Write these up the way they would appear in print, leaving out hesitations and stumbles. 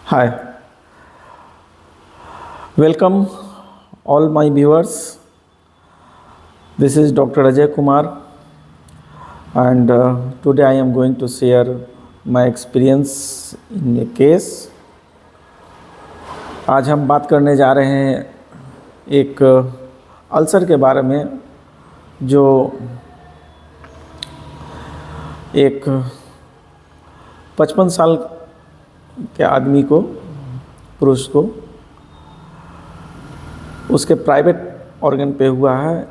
Hi, welcome all my viewers. This is Dr. Ajay Kumar, and today I am going to share my experience in a case. आज हम बात करने जा रहे हैं एक अल्सर के बारे में, जो एक 55 साल के आदमी को, पुरुष को, उसके प्राइवेट ऑर्गन पे हुआ है।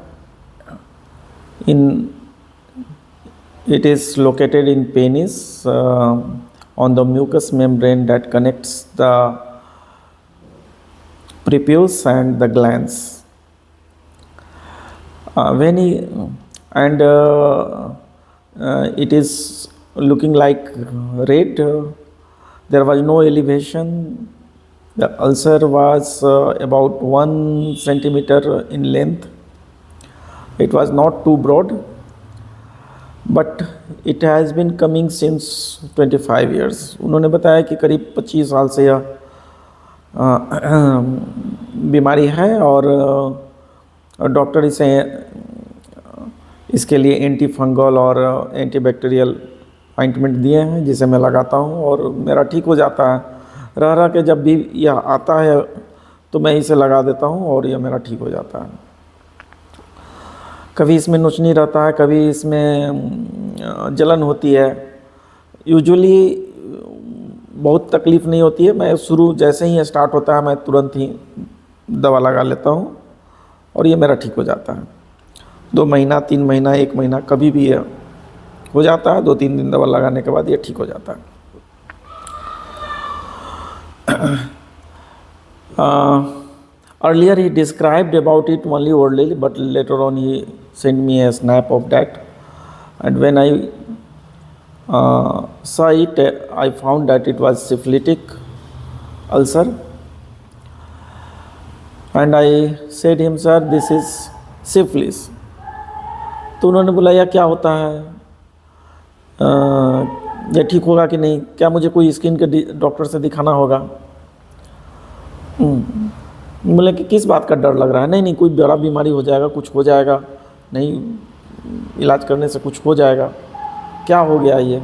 It is located in penis, on the mucous membrane that connects the prepuce and the glands. It is looking like red. There was no elevation. The ulcer was about 1 centimeter in length. It was not too broad, but it has been coming since 25 years. उन्होंने बताया कि करीब 25 साल से यह बीमारी है, और डॉक्टर इसके लिए एंटी फंगल और एंटीबैक्टीरियल ऑइंटमेंट दिए हैं, जिसे मैं लगाता हूँ और मेरा ठीक हो जाता है। रह के जब भी यह आता है तो मैं इसे लगा देता हूँ और यह मेरा ठीक हो जाता है। कभी इसमें नोचनी रहता है, कभी इसमें जलन होती है। यूजुअली बहुत तकलीफ़ नहीं होती है। मैं शुरू जैसे ही स्टार्ट होता है मैं तुरंत ही दवा लगा लेता हूँ और ये मेरा ठीक हो जाता है। 2 महीना, 3 महीना, 1 महीना कभी भी यह हो जाता है। 2-3 दिन दवा लगाने के बाद ये ठीक हो जाता है। Earlier he described about it only orally, but later on he sent me a snap of that, and when I saw it, I found that it was syphilitic ulcer, and I said him, sir, this is syphilis. तो उन्होंने बोला यह क्या होता है, यह ठीक होगा कि नहीं, क्या मुझे कोई स्किन के डॉक्टर से दिखाना होगा। बोले कि किस बात का डर लग रहा है। नहीं, कोई बड़ा बीमारी हो जाएगा, कुछ हो जाएगा, नहीं इलाज करने से कुछ हो जाएगा। क्या हो गया ये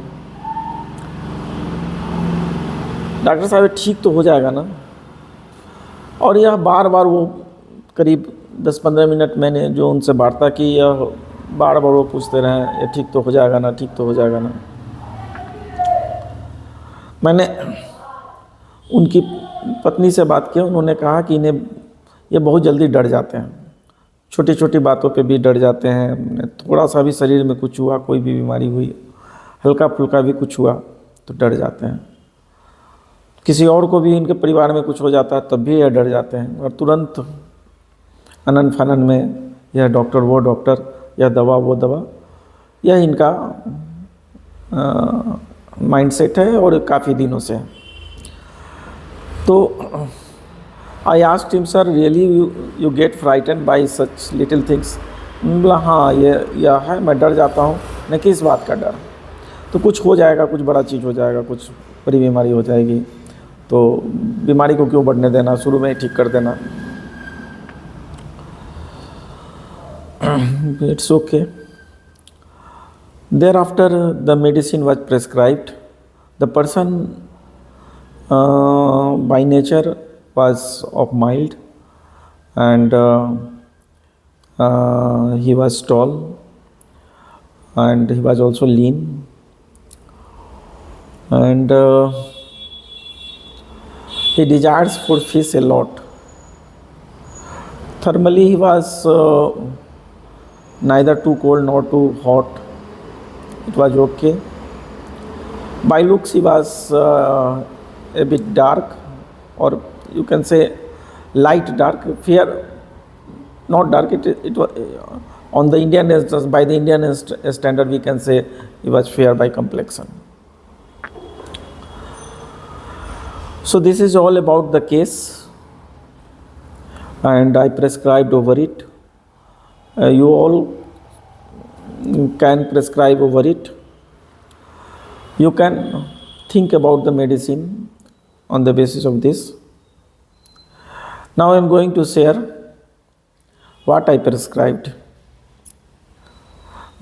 डॉक्टर साहब, ठीक तो हो जाएगा ना। और यह बार बार वो करीब 10-15 मिनट मैंने जो उनसे वार्ता की, यह बार बार वो पूछते रहे, ये ठीक तो हो जाएगा ना, ठीक तो हो जाएगा ना। मैंने उनकी पत्नी से बात किया। उन्होंने कहा कि इन्हें ये बहुत जल्दी डर जाते हैं, छोटी छोटी बातों पे भी डर जाते हैं। थोड़ा सा भी शरीर में कुछ हुआ, कोई भी बीमारी हुई, हल्का फुल्का भी कुछ हुआ तो डर जाते हैं। किसी और को भी इनके परिवार में कुछ हो जाता है तब भी यह डर जाते हैं, और तुरंत अनन फनन में यह डॉक्टर वो डॉक्टर, यह दवा वो दवा, यह इनका माइंडसेट है और काफ़ी दिनों से है। तो I asked him, sir really you get frightened by such little things. बोला हाँ, यह है, मैं डर जाता हूँ। नहीं, किस बात का डर? तो कुछ हो जाएगा, कुछ बड़ा चीज़ हो जाएगा, कुछ बड़ी बीमारी हो जाएगी, तो बीमारी को क्यों बढ़ने देना, शुरू में ही ठीक कर देना। It's okay. Thereafter the medicine was prescribed. The person by nature was of mild, and he was tall, and he was also lean, and he desires for fish a lot. Thermally he was neither too cold nor too hot. It was okay. By looks he was a bit dark, or you can say light dark, fair, not dark. It was on the Indian, by the Indian standard we can say he was fair by complexion. So this is all about the case, and I prescribed over it. You all can prescribe over it. You can think about the medicine on the basis of this. Now I am going to share what I prescribed.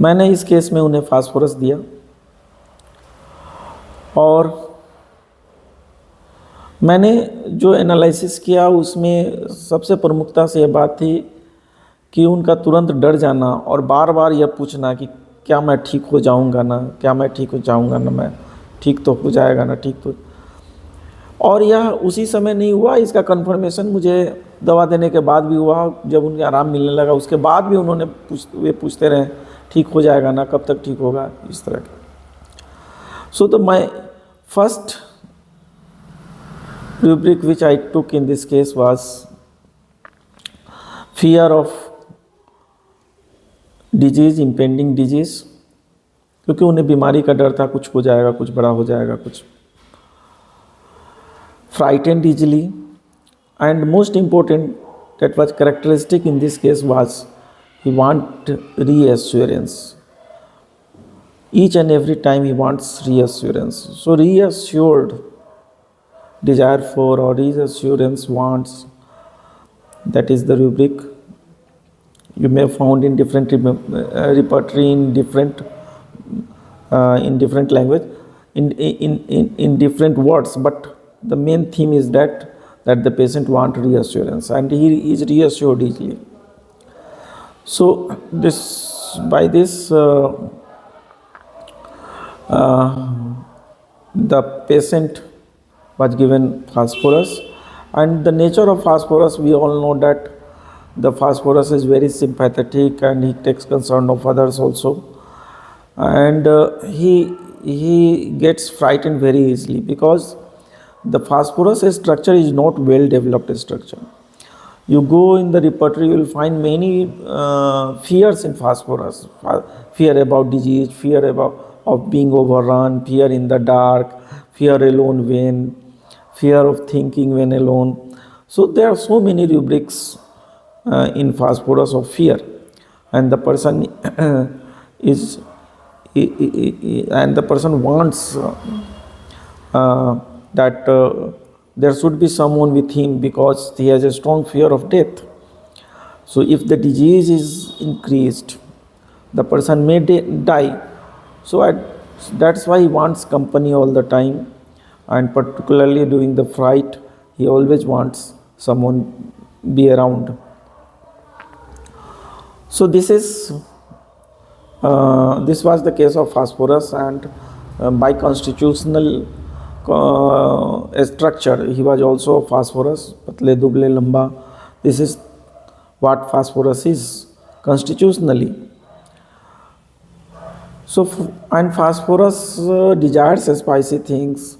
मैंने इस case में उन्हें phosphorus दिया और मैंने जो analysis किया उसमें सबसे प्रमुखता से यह बात थी कि उनका तुरंत डर जाना और बार बार यह पूछना कि क्या मैं ठीक हो जाऊंगा ना, क्या मैं ठीक हो जाऊंगा ना, मैं ठीक तो हो जाएगा ना, ठीक तो। और यह उसी समय नहीं हुआ, इसका कन्फर्मेशन मुझे दवा देने के बाद भी हुआ। जब उन्हें आराम मिलने लगा उसके बाद भी उन्होंने पूछते रहे ठीक हो जाएगा ना, कब तक ठीक होगा, इस तरह के। सो तो my first rubric which I took in this case was fear of disease, impending disease, क्योंकि उन्हें बीमारी का डर था, कुछ हो जाएगा, कुछ बड़ा हो जाएगा, कुछ। Frightened easily, and most important that was characteristic in this case was he want reassurance. Each and every time he wants reassurance. So reassured, desire for or reassurance wants, that is the rubric you may have found in different repertory, in different language, in different words, but the main theme is that the patient want reassurance and he is reassured easily. So this by this the patient was given phosphorus, and the nature of phosphorus, we all know that the phosphorus is very sympathetic and he takes concern of others also, and he gets frightened very easily because the phosphorus structure is not well developed structure. You go in the repertory, you will find many fears in phosphorus. Fear about disease, fear of being overrun, fear in the dark, fear alone when, fear of thinking when alone. So there are so many rubrics in phosphorus of fear, and the person and the person wants that there should be someone with him because he has a strong fear of death. So if the disease is increased, the person may die. So that's why he wants company all the time, and particularly during the fright, he always wants someone be around. So this was the case of phosphorus, and by constitutional structure, he was also phosphorus, patle, duble, lamba. This is what phosphorus is constitutionally. So, and phosphorus desires spicy things.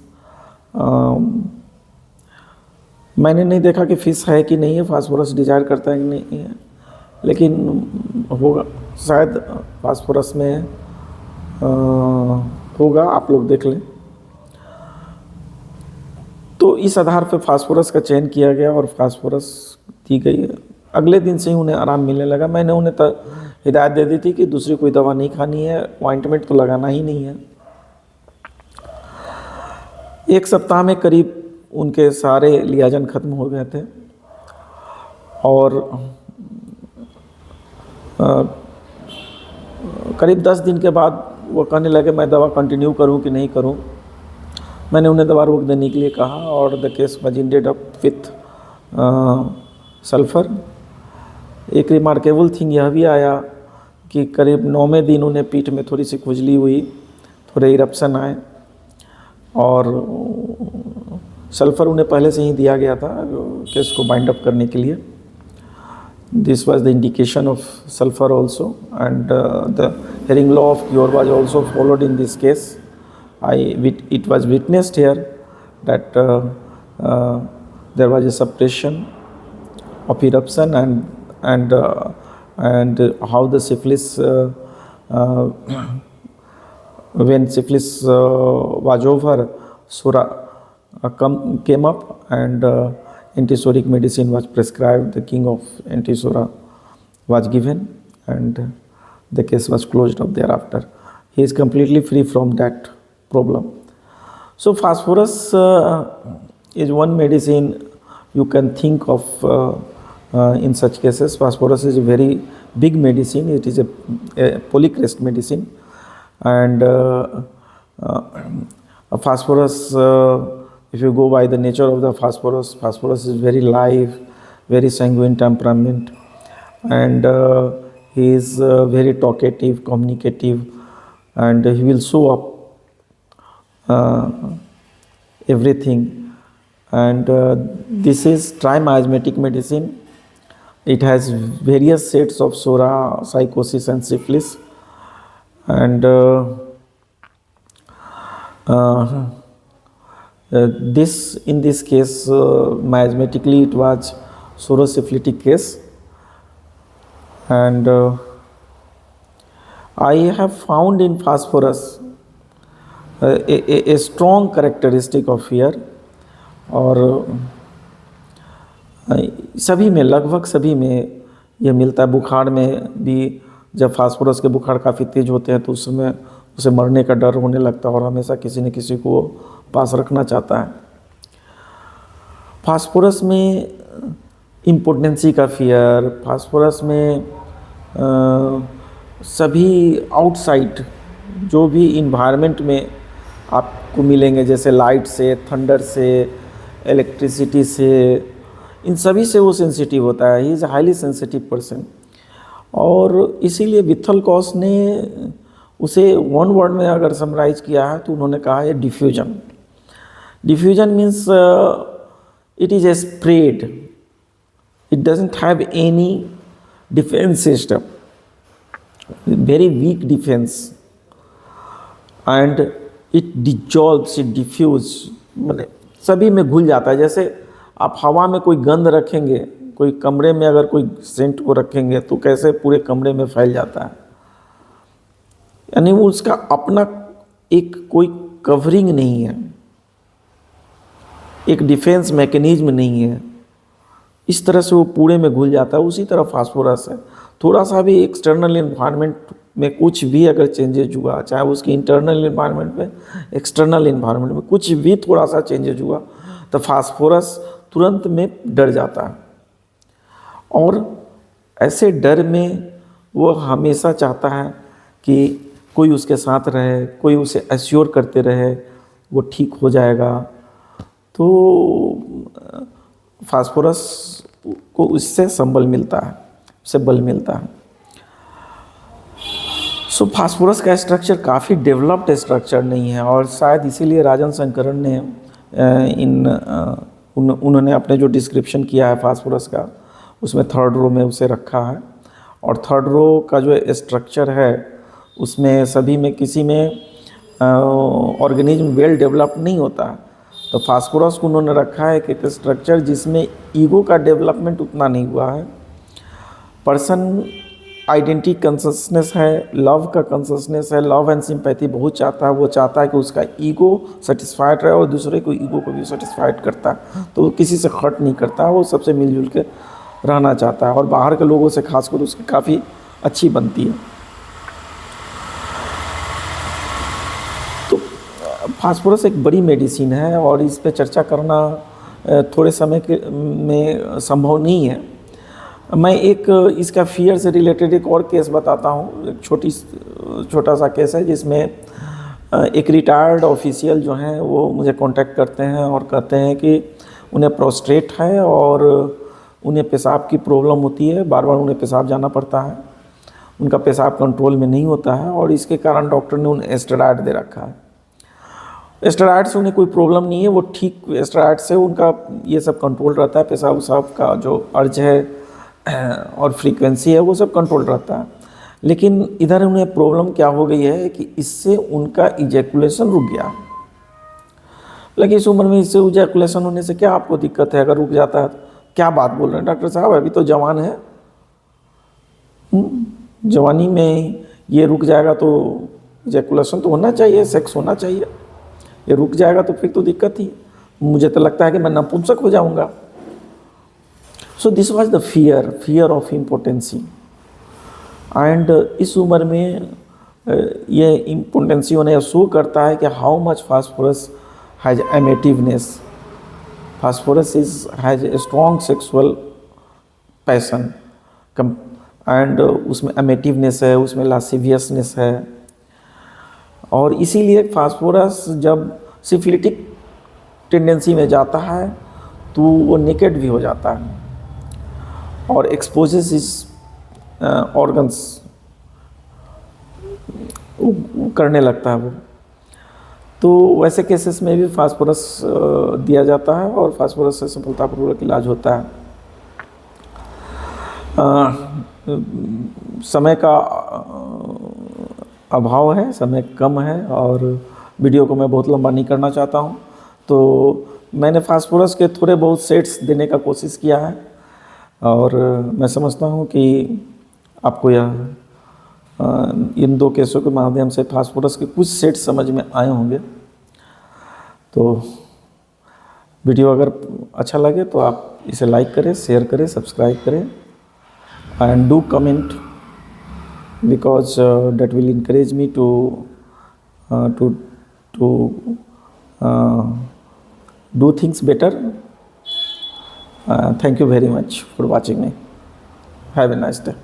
मैंने नहीं देखा कि fish है कि नहीं है, phosphorus Dzire करता है कि नहीं है, लेकिन होगा शायद फास्फोरस में होगा, आप लोग देख लें। तो इस आधार पर फास्फोरस का चयन किया गया और फास्फोरस दी गई। अगले दिन से ही उन्हें आराम मिलने लगा। मैंने उन्हें हिदायत दे दी थी कि दूसरी कोई दवा नहीं खानी है, ऑइंटमेंट तो लगाना ही नहीं है। एक सप्ताह में करीब उनके सारे लियाजन ख़त्म हो गए थे और करीब 10 दिन के बाद वो कहने लगे मैं दवा कंटिन्यू करूं कि नहीं करूं। मैंने उन्हें दवा रोक देने के लिए कहा और the case was ended up with sulphur. एक रिमार्केबल थिंग यह भी आया कि करीब 9वें दिन उन्हें पीठ में थोड़ी सी खुजली हुई, थोड़े इरप्शन आए और सल्फ़र उन्हें पहले से ही दिया गया था केस को बाइंड अप करने के लिए। This was the indication of sulphur also, and the herring law of cure was also followed in this case. It was witnessed here that there was a suppression of eruption and how the syphilis when syphilis was over, Sura came up and antisoric medicine was prescribed. The king of antisora was given and the case was closed up thereafter. He is completely free from that problem. So phosphorus is one medicine you can think of in such cases. Phosphorus is a very big medicine. It is a polycrest medicine, and phosphorus, if you go by the nature of the phosphorus, phosphorus is very live, very sanguine temperament, and he is very talkative, communicative, and he will show up everything. And this is trimiasmatic medicine. It has various sets of psora, psychosis, and syphilis, and this in this case, miasmatically it was pseudosyphilitic case, and I have found in phosphorus a strong characteristic of fear, और सभी में, लगभग सभी में ये मिलता है। बुखार में भी जब फास्फोरस के बुखार काफ़ी तेज होते हैं तो उस समय उसे मरने का डर होने लगता है और हमेशा किसी न किसी को पास रखना चाहता है। फास्फोरस में इम्पोर्टेंसी का फियर, फास्फोरस में सभी आउटसाइड जो भी इन्वायरमेंट में आपको मिलेंगे, जैसे लाइट से, थंडर से, इलेक्ट्रिसिटी से, इन सभी से वो सेंसिटिव होता है। He is highly sensitive person, और इसीलिए विथल कॉस ने उसे वन वर्ड में अगर समराइज किया है तो उन्होंने कहा है diffusion. Diffusion means it is a spread, it doesn't have any defence system, very weak defence, and it dissolves, it diffuse, मतलब सभी में घुल जाता है। जैसे आप हवा में कोई गंध रखेंगे, कोई कमरे में अगर कोई सेंट को रखेंगे तो कैसे पूरे कमरे में फैल जाता है, यानी वो उसका अपना एक कोई कवरिंग नहीं है, एक डिफेंस मैकेनिज्म नहीं है, इस तरह से वो पूरे में घुल जाता है। उसी तरह फास्फोरस है, थोड़ा सा भी एक्सटर्नल इन्वायरमेंट में कुछ भी अगर चेंजेज हुआ, चाहे उसकी इंटरनल इन्वायरमेंट में, एक्सटर्नल इन्वायरमेंट में कुछ भी थोड़ा सा चेंजेज हुआ तो फास्फोरस तुरंत में डर जाता है, और ऐसे डर में वो हमेशा चाहता है कि कोई उसके साथ रहे, कोई उसे एश्योर करते रहे वो ठीक हो जाएगा। तो फास्फोरस को उससे संबल मिलता है, उससे बल मिलता है। सो फास्फोरस का स्ट्रक्चर काफ़ी डेवलप्ड स्ट्रक्चर नहीं है, और शायद इसीलिए राजन शंकरन ने उन्होंने अपने जो डिस्क्रिप्शन किया है फास्फोरस का, उसमें थर्ड रो में उसे रखा है। और थर्ड रो का जो स्ट्रक्चर है उसमें सभी में किसी में ऑर्गेनिज्म वेल डेवलप्ड नहीं होता है, तो फास्फोरस को उन्होंने रखा है कि स्ट्रक्चर जिसमें ईगो का डेवलपमेंट उतना नहीं हुआ है। पर्सन आइडेंटिटी कॉन्शसनेस है, लव का कॉन्शसनेस है, लव एंड सिंपैथी बहुत चाहता है। वो चाहता है कि उसका ईगो सेटिस्फाइड रहे और दूसरे को ईगो को भी सेटिस्फाइड करता है, तो वो किसी से हर्ट नहीं करता, वो सबसे मिलजुल के रहना चाहता है, और बाहर के लोगों से खासकर उसकी काफ़ी अच्छी बनती है। तो फास्फोरस एक बड़ी मेडिसिन है और इस पे चर्चा करना थोड़े समय के में संभव नहीं है। मैं एक इसका फियर से रिलेटेड एक और केस बताता हूँ। एक छोटा सा केस है जिसमें एक रिटायर्ड ऑफिशियल जो हैं वो मुझे कांटेक्ट करते हैं और कहते हैं कि उन्हें प्रोस्टेट है और उन्हें पेशाब की प्रॉब्लम होती है, बार बार उन्हें पेशाब जाना पड़ता है, उनका पेशाब कंट्रोल में नहीं होता है, और इसके कारण डॉक्टर ने उन्हें एस्टेरॉयड दे रखा है। एस्टेरॉयड से उन्हें कोई प्रॉब्लम नहीं है, वो ठीक, एस्टेरॉयड से उनका ये सब कंट्रोल रहता है, पेशाब उसाब का जो अर्ज है और फ्रीक्वेंसी है वो सब कंट्रोल रहता है। लेकिन इधर उन्हें प्रॉब्लम क्या हो गई है कि इससे उनका इजैकुलेशन रुक गया। लेकिन इस उम्र में इससे इजैकुलेशन होने से क्या आपको दिक्कत है? अगर रुक जाता है, क्या बात बोल रहे हैं डॉक्टर साहब, अभी तो जवान है, जवानी में ये रुक जाएगा तो इजैकुलेशन तो होना चाहिए, सेक्स होना चाहिए, ये रुक जाएगा तो फिर तो दिक्कत ही, मुझे तो लगता है कि मैं नपुंसक हो जाऊंगा। So this was the fear of impotency, and इस उम्र में ये इम्पोर्टेंसी उन्हें शो करता है कि how much phosphorus has amativeness, phosphorus has a strong sexual passion and उसमें अमेटिवनेस है, उसमें लासिवियसनेस है, और इसीलिए फास्फोरस जब सिफिलिटिक टेंडेंसी में जाता है तो वो नेकेड भी हो जाता है और एक्सपोजेस इस ऑर्गन्स करने लगता है वो। तो वैसे केसेस में भी फास्फोरस दिया जाता है और फास्फोरस से सफलतापूर्वक इलाज होता है। समय का अभाव है, समय कम है और वीडियो को मैं बहुत लंबा नहीं करना चाहता हूँ, तो मैंने फास्फोरस के थोड़े बहुत सेट्स देने का कोशिश किया है और मैं समझता हूँ कि आपको यह इन दो केसों के माध्यम से फास्फोरस के कुछ सेट समझ में आए होंगे। तो वीडियो अगर अच्छा लगे तो आप इसे लाइक करें, शेयर करें, सब्सक्राइब करें and do comment because that will encourage me to do things better. Thank you very much for watching me. Have a nice day.